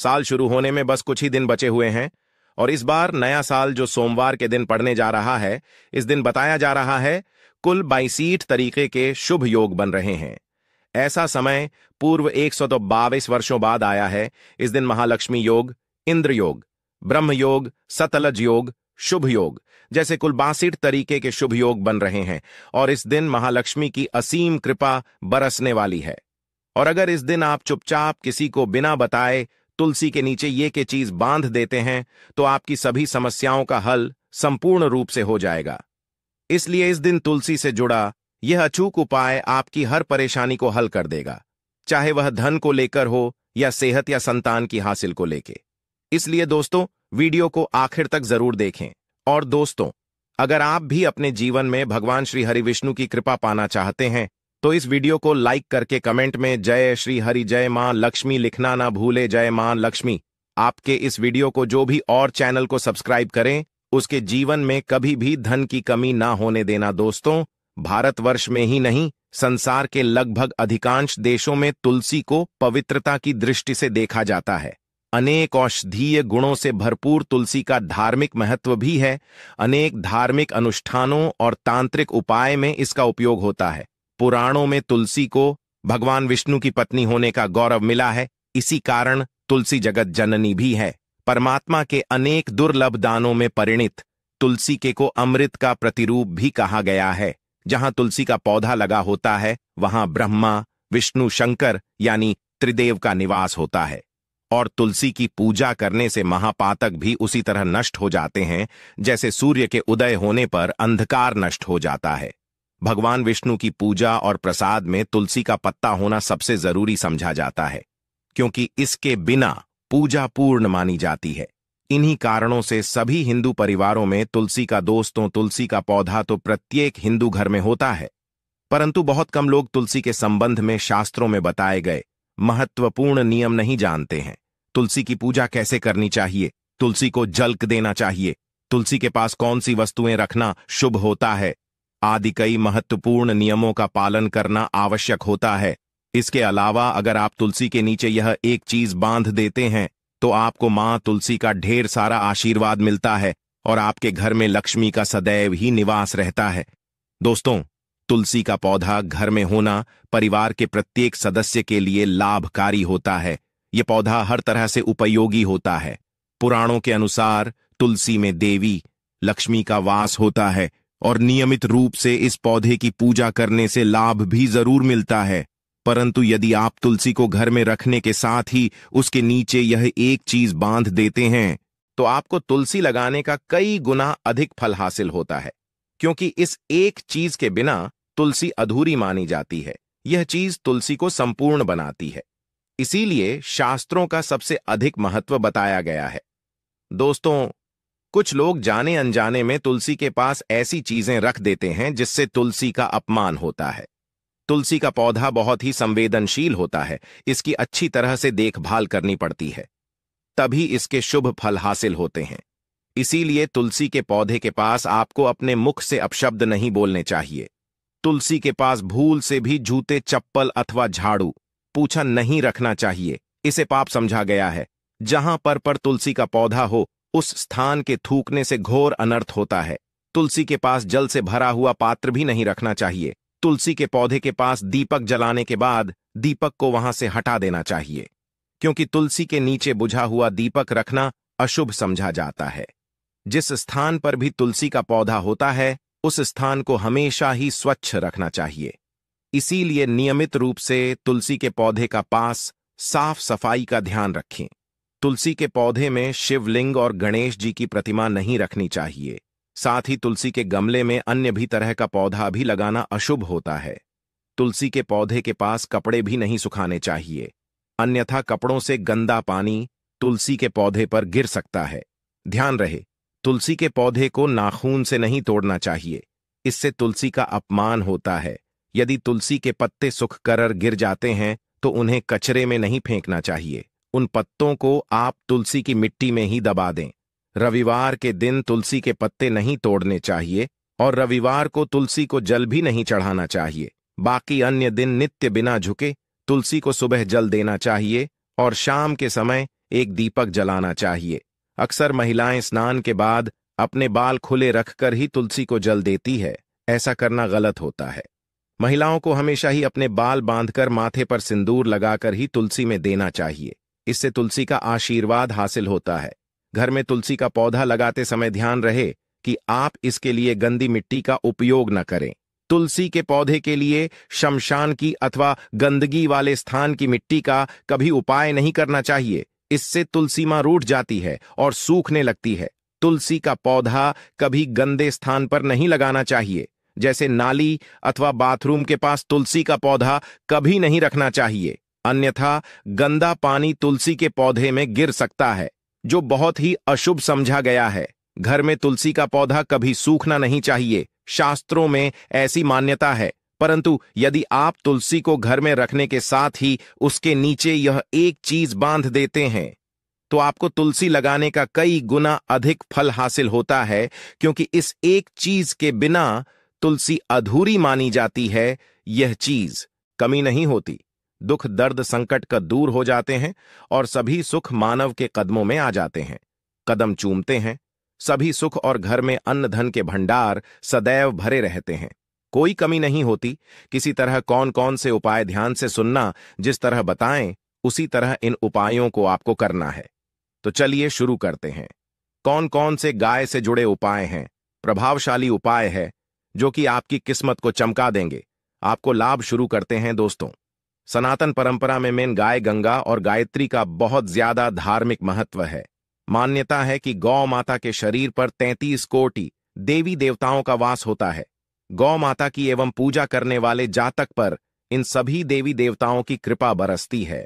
साल शुरू होने में बस कुछ ही दिन बचे हुए हैं और इस बार नया साल जो सोमवार के दिन पड़ने जा रहा है, इस दिन बताया जा रहा है कुल 22 तरीके के शुभ योग बन रहे हैं। ऐसा समय पूर्व 122 वर्षों बाद आया है। इस दिन महालक्ष्मी योग, इंद्र योग, ब्रह्म योग, सतलज योग, शुभ योग जैसे कुल 62 तरीके के शुभ योग बन रहे हैं और इस दिन महालक्ष्मी की असीम कृपा बरसने वाली है। और अगर इस दिन आप चुपचाप किसी को बिना बताए तुलसी के नीचे ये के चीज बांध देते हैं तो आपकी सभी समस्याओं का हल संपूर्ण रूप से हो जाएगा। इसलिए इस दिन तुलसी से जुड़ा यह अचूक उपाय आपकी हर परेशानी को हल कर देगा, चाहे वह धन को लेकर हो या सेहत या संतान की हासिल को लेकर। इसलिए दोस्तों, वीडियो को आखिर तक जरूर देखें। और दोस्तों, अगर आप भी अपने जीवन में भगवान श्री हरि विष्णु की कृपा पाना चाहते हैं तो इस वीडियो को लाइक करके कमेंट में जय श्री हरि, जय मां लक्ष्मी लिखना ना भूले, जय मां लक्ष्मी। आपके इस वीडियो को जो भी और चैनल को सब्सक्राइब करें उसके जीवन में कभी भी धन की कमी ना होने देना। दोस्तों, भारतवर्ष में ही नहीं, संसार के लगभग अधिकांश देशों में तुलसी को पवित्रता की दृष्टि से देखा जाता है। अनेक औषधीय गुणों से भरपूर तुलसी का धार्मिक महत्व भी है। अनेक धार्मिक अनुष्ठानों और तांत्रिक उपाय में इसका उपयोग होता है। पुराणों में तुलसी को भगवान विष्णु की पत्नी होने का गौरव मिला है। इसी कारण तुलसी जगत जननी भी है। परमात्मा के अनेक दुर्लभ दानों में परिणित तुलसी के को अमृत का प्रतिरूप भी कहा गया है। जहां तुलसी का पौधा लगा होता है वहां ब्रह्मा, विष्णु, शंकर यानी त्रिदेव का निवास होता है। और तुलसी की पूजा करने से महापातक भी उसी तरह नष्ट हो जाते हैं जैसे सूर्य के उदय होने पर अंधकार नष्ट हो जाता है। भगवान विष्णु की पूजा और प्रसाद में तुलसी का पत्ता होना सबसे जरूरी समझा जाता है, क्योंकि इसके बिना पूजा पूर्ण मानी जाती है। इन्हीं कारणों से सभी हिंदू परिवारों में तुलसी का तुलसी का पौधा तो प्रत्येक हिंदू घर में होता है। परंतु बहुत कम लोग तुलसी के संबंध में शास्त्रों में बताए गए महत्वपूर्ण नियम नहीं जानते हैं। तुलसी की पूजा कैसे करनी चाहिए, तुलसी को जल देना चाहिए, तुलसी के पास कौन सी वस्तुएं रखना शुभ होता है आदि कई महत्वपूर्ण नियमों का पालन करना आवश्यक होता है। इसके अलावा अगर आप तुलसी के नीचे यह एक चीज बांध देते हैं तो आपको मां तुलसी का ढेर सारा आशीर्वाद मिलता है और आपके घर में लक्ष्मी का सदैव ही निवास रहता है। दोस्तों, तुलसी का पौधा घर में होना परिवार के प्रत्येक सदस्य के लिए लाभकारी होता है। यह पौधा हर तरह से उपयोगी होता है। पुराणों के अनुसार तुलसी में देवी लक्ष्मी का वास होता है और नियमित रूप से इस पौधे की पूजा करने से लाभ भी जरूर मिलता है। परंतु यदि आप तुलसी को घर में रखने के साथ ही उसके नीचे यह एक चीज बांध देते हैं तो आपको तुलसी लगाने का कई गुना अधिक फल हासिल होता है, क्योंकि इस एक चीज के बिना तुलसी अधूरी मानी जाती है। यह चीज तुलसी को संपूर्ण बनाती है। इसीलिए शास्त्रों का सबसे अधिक महत्व बताया गया है। दोस्तों, कुछ लोग जाने अनजाने में तुलसी के पास ऐसी चीजें रख देते हैं जिससे तुलसी का अपमान होता है। तुलसी का पौधा बहुत ही संवेदनशील होता है। इसकी अच्छी तरह से देखभाल करनी पड़ती है, तभी इसके शुभ फल हासिल होते हैं। इसीलिए तुलसी के पौधे के पास आपको अपने मुख से अपशब्द नहीं बोलने चाहिए। तुलसी के पास भूल से भी जूते, चप्पल अथवा झाड़ू, पूछा नहीं रखना चाहिए। इसे पाप समझा गया है। जहां पर तुलसी का पौधा हो उस स्थान के थूकने से घोर अनर्थ होता है। तुलसी के पास जल से भरा हुआ पात्र भी नहीं रखना चाहिए। तुलसी के पौधे के पास दीपक जलाने के बाद दीपक को वहां से हटा देना चाहिए, क्योंकि तुलसी के नीचे बुझा हुआ दीपक रखना अशुभ समझा जाता है। जिस स्थान पर भी तुलसी का पौधा होता है उस स्थान को हमेशा ही स्वच्छ रखना चाहिए। इसीलिए नियमित रूप से तुलसी के पौधे का पास साफ सफाई का ध्यान रखें। तुलसी के पौधे में शिवलिंग और गणेश जी की प्रतिमा नहीं रखनी चाहिए। साथ ही तुलसी के गमले में अन्य भी तरह का पौधा भी लगाना अशुभ होता है। तुलसी के पौधे के पास कपड़े भी नहीं सुखाने चाहिए, अन्यथा कपड़ों से गंदा पानी तुलसी के पौधे पर गिर सकता है। ध्यान रहे, तुलसी के पौधे को नाखून से नहीं तोड़ना चाहिए, इससे तुलसी का अपमान होता है। यदि तुलसी के पत्ते सूख कर गिर जाते हैं तो उन्हें कचरे में नहीं फेंकना चाहिए। उन पत्तों को आप तुलसी की मिट्टी में ही दबा दें। रविवार के दिन तुलसी के पत्ते नहीं तोड़ने चाहिए और रविवार को तुलसी को जल भी नहीं चढ़ाना चाहिए। बाकी अन्य दिन नित्य बिना झुके तुलसी को सुबह जल देना चाहिए और शाम के समय एक दीपक जलाना चाहिए। अक्सर महिलाएं स्नान के बाद अपने बाल खुले रखकर ही तुलसी को जल देती है। ऐसा करना गलत होता है। महिलाओं को हमेशा ही अपने बाल बांधकर माथे पर सिंदूर लगाकर ही तुलसी में देना चाहिए। इससे तुलसी का आशीर्वाद हासिल होता है। घर में तुलसी का पौधा लगाते समय ध्यान रहे कि आप इसके लिए गंदी मिट्टी का उपयोग न करें। तुलसी के पौधे के लिए शमशान की अथवा गंदगी वाले स्थान की मिट्टी का कभी उपाय नहीं करना चाहिए। इससे तुलसी मां रूठ जाती है और सूखने लगती है। तुलसी का पौधा कभी गंदे स्थान पर नहीं लगाना चाहिए, जैसे नाली अथवा बाथरूम के पास तुलसी का पौधा कभी नहीं रखना चाहिए, अन्यथा गंदा पानी तुलसी के पौधे में गिर सकता है, जो बहुत ही अशुभ समझा गया है। घर में तुलसी का पौधा कभी सूखना नहीं चाहिए, शास्त्रों में ऐसी मान्यता है। परंतु यदि आप तुलसी को घर में रखने के साथ ही उसके नीचे यह एक चीज बांध देते हैं, तो आपको तुलसी लगाने का कई गुना अधिक फल हासिल होता है, क्योंकि इस एक चीज के बिना तुलसी अधूरी मानी जाती है। यह चीज कमी नहीं होती। दुख दर्द संकट का दूर हो जाते हैं और सभी सुख मानव के कदमों में आ जाते हैं। कदम चूमते हैं, सभी सुख और घर में अन्न धन के भंडार सदैव भरे रहते हैं। कोई कमी नहीं होती। किसी तरह कौन कौन से उपाय ध्यान से सुनना, जिस तरह बताएं उसी तरह इन उपायों को आपको करना है। तो चलिए शुरू करते हैं। कौन कौन से गाय से जुड़े उपाय हैं? प्रभावशाली उपाय है जो कि आपकी किस्मत को चमका देंगे, आपको लाभ। शुरू करते हैं दोस्तों। सनातन परंपरा में मेन गाय गंगा और गायत्री का बहुत ज्यादा धार्मिक महत्व है। मान्यता है कि गौ माता के शरीर पर 33 कोटि देवी देवताओं का वास होता है। गौ माता की एवं पूजा करने वाले जातक पर इन सभी देवी देवताओं की कृपा बरसती है।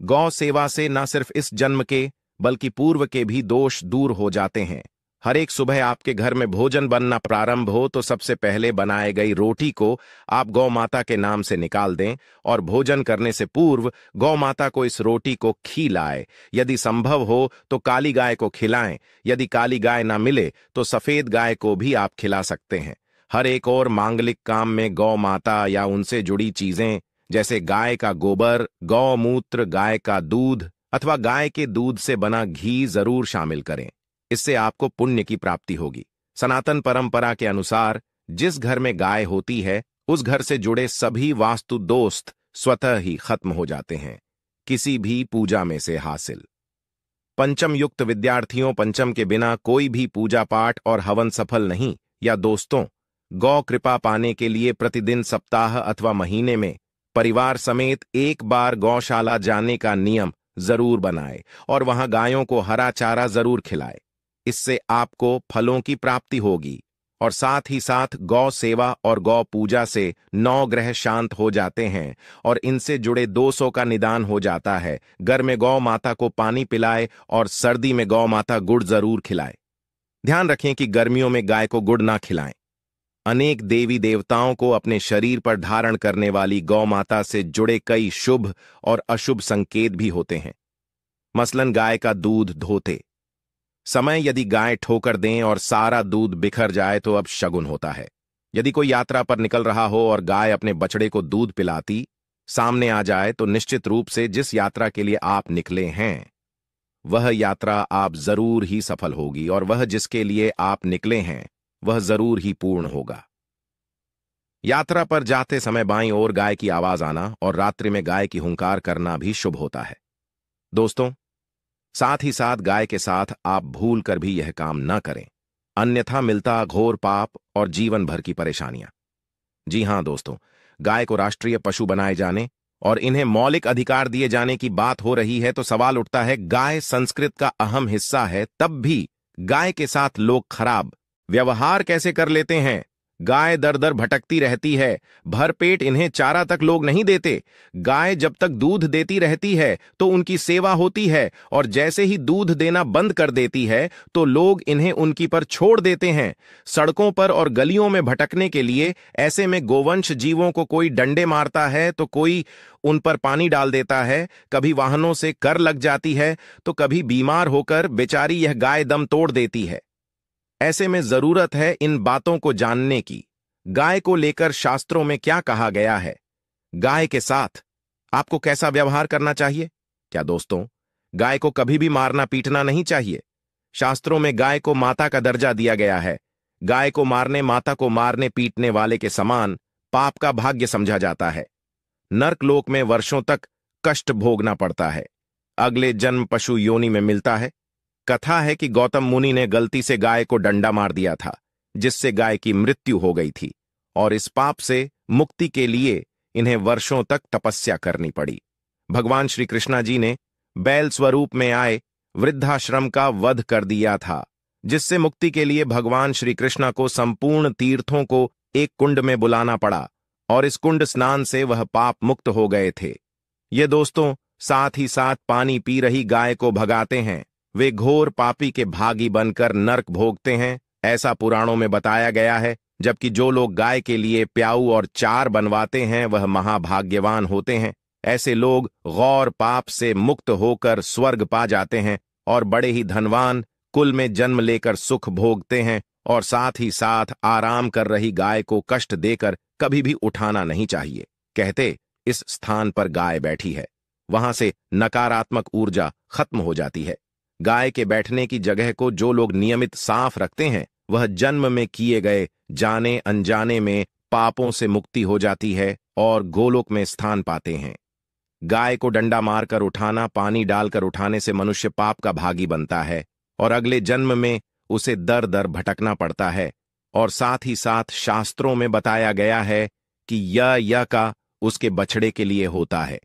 गौ सेवा से न सिर्फ इस जन्म के बल्कि पूर्व के भी दोष दूर हो जाते हैं। हर एक सुबह आपके घर में भोजन बनना प्रारंभ हो तो सबसे पहले बनाए गई रोटी को आप गौ माता के नाम से निकाल दें और भोजन करने से पूर्व गौ माता को इस रोटी को खिलाएं। यदि संभव हो तो काली गाय को खिलाएं। यदि काली गाय ना मिले तो सफेद गाय को भी आप खिला सकते हैं। हर एक और मांगलिक काम में गौ माता या उनसे जुड़ी चीजें जैसे गाय का गोबर, गौमूत्र, गाय का दूध अथवा गाय के दूध से बना घी जरूर शामिल करें। इससे आपको पुण्य की प्राप्ति होगी। सनातन परंपरा के अनुसार जिस घर में गाय होती है उस घर से जुड़े सभी वास्तु दोष स्वतः ही खत्म हो जाते हैं, किसी भी पूजा में से हासिल। पंचम युक्त विद्यार्थियों, पंचम के बिना कोई भी पूजा पाठ और हवन सफल नहीं। या दोस्तों, गौ कृपा पाने के लिए प्रतिदिन, सप्ताह अथवा महीने में परिवार समेत एक बार गौशाला जाने का नियम जरूर बनाए और वहां गायों को हरा चारा जरूर खिलाए। इससे आपको फलों की प्राप्ति होगी और साथ ही साथ गौ सेवा और गौ पूजा से 9 ग्रह शांत हो जाते हैं और इनसे जुड़े दोषों का निदान हो जाता है। घर में गौ माता को पानी पिलाए और सर्दी में गौ माता गुड़ जरूर खिलाए। ध्यान रखें कि गर्मियों में गाय को गुड़ ना खिलाएं। अनेक देवी देवताओं को अपने शरीर पर धारण करने वाली गौ माता से जुड़े कई शुभ और अशुभ संकेत भी होते हैं। मसलन गाय का दूध धोते समय यदि गाय ठोकर दें और सारा दूध बिखर जाए तो अब शगुन होता है। यदि कोई यात्रा पर निकल रहा हो और गाय अपने बछड़े को दूध पिलाती सामने आ जाए तो निश्चित रूप से जिस यात्रा के लिए आप निकले हैं वह यात्रा आप जरूर ही सफल होगी और वह जिसके लिए आप निकले हैं वह जरूर ही पूर्ण होगा। यात्रा पर जाते समय बाईं ओर गाय की आवाज आना और रात्रि में गाय की हुंकार करना भी शुभ होता है। दोस्तों, साथ ही साथ गाय के साथ आप भूल कर भी यह काम न करें, अन्यथा मिलता घोर पाप और जीवन भर की परेशानियां। जी हां दोस्तों, गाय को राष्ट्रीय पशु बनाए जाने और इन्हें मौलिक अधिकार दिए जाने की बात हो रही है तो सवाल उठता है, गाय संस्कृत का अहम हिस्सा है, तब भी गाय के साथ लोग खराब व्यवहार कैसे कर लेते हैं? गाय दर दर भटकती रहती है, भरपेट इन्हें चारा तक लोग नहीं देते। गाय जब तक दूध देती रहती है तो उनकी सेवा होती है और जैसे ही दूध देना बंद कर देती है तो लोग इन्हें उनकी पर छोड़ देते हैं, सड़कों पर और गलियों में भटकने के लिए। ऐसे में गोवंश जीवों को कोई डंडे मारता है तो कोई उन पर पानी डाल देता है, कभी वाहनों से कर लग जाती है तो कभी बीमार होकर बेचारी यह गाय दम तोड़ देती है। ऐसे में जरूरत है इन बातों को जानने की। गाय को लेकर शास्त्रों में क्या कहा गया है? गाय के साथ आपको कैसा व्यवहार करना चाहिए? क्या दोस्तों, गाय को कभी भी मारना पीटना नहीं चाहिए। शास्त्रों में गाय को माता का दर्जा दिया गया है। गाय को मारने माता को मारने पीटने वाले के समान पाप का भाग्य समझा जाता है। नर्कलोक में वर्षों तक कष्ट भोगना पड़ता है। अगले जन्म पशु योनि में मिलता है। कथा है कि गौतम मुनि ने गलती से गाय को डंडा मार दिया था, जिससे गाय की मृत्यु हो गई थी, और इस पाप से मुक्ति के लिए इन्हें वर्षों तक तपस्या करनी पड़ी। भगवान श्री कृष्णा जी ने बैल स्वरूप में आए वृद्धाश्रम का वध कर दिया था, जिससे मुक्ति के लिए भगवान श्री कृष्णा को संपूर्ण तीर्थों को एक कुंड में बुलाना पड़ा, और इस कुंड स्नान से वह पाप मुक्त हो गए थे। ये दोस्तों साथ ही साथ पानी पी रही गाय को भगाते हैं। वे घोर पापी के भागी बनकर नर्क भोगते हैं, ऐसा पुराणों में बताया गया है। जबकि जो लोग गाय के लिए प्याऊ और चार बनवाते हैं वह महाभाग्यवान होते हैं। ऐसे लोग गौर पाप से मुक्त होकर स्वर्ग पा जाते हैं और बड़े ही धनवान कुल में जन्म लेकर सुख भोगते हैं। और साथ ही साथ आराम कर रही गाय को कष्ट देकर कभी भी उठाना नहीं चाहिए। कहते इस स्थान पर गाय बैठी है, वहां से नकारात्मक ऊर्जा खत्म हो जाती है। गाय के बैठने की जगह को जो लोग नियमित साफ रखते हैं वह जन्म में किए गए जाने अनजाने में पापों से मुक्ति हो जाती है और गोलोक में स्थान पाते हैं। गाय को डंडा मारकर उठाना, पानी डालकर उठाने से मनुष्य पाप का भागी बनता है और अगले जन्म में उसे दर दर भटकना पड़ता है। और साथ ही साथ शास्त्रों में बताया गया है कि यह का उसके बछड़े के लिए होता है।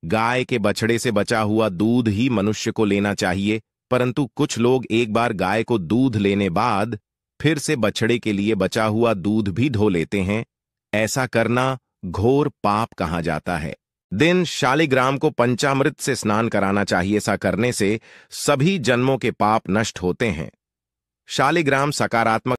गाय के बछड़े से बचा हुआ दूध ही मनुष्य को लेना चाहिए, परंतु कुछ लोग एक बार गाय को दूध लेने बाद फिर से बछड़े के लिए बचा हुआ दूध भी धो लेते हैं। ऐसा करना घोर पाप कहा जाता है। दिन शालिग्राम को पंचामृत से स्नान कराना चाहिए। ऐसा करने से सभी जन्मों के पाप नष्ट होते हैं। शालिग्राम सकारात्मक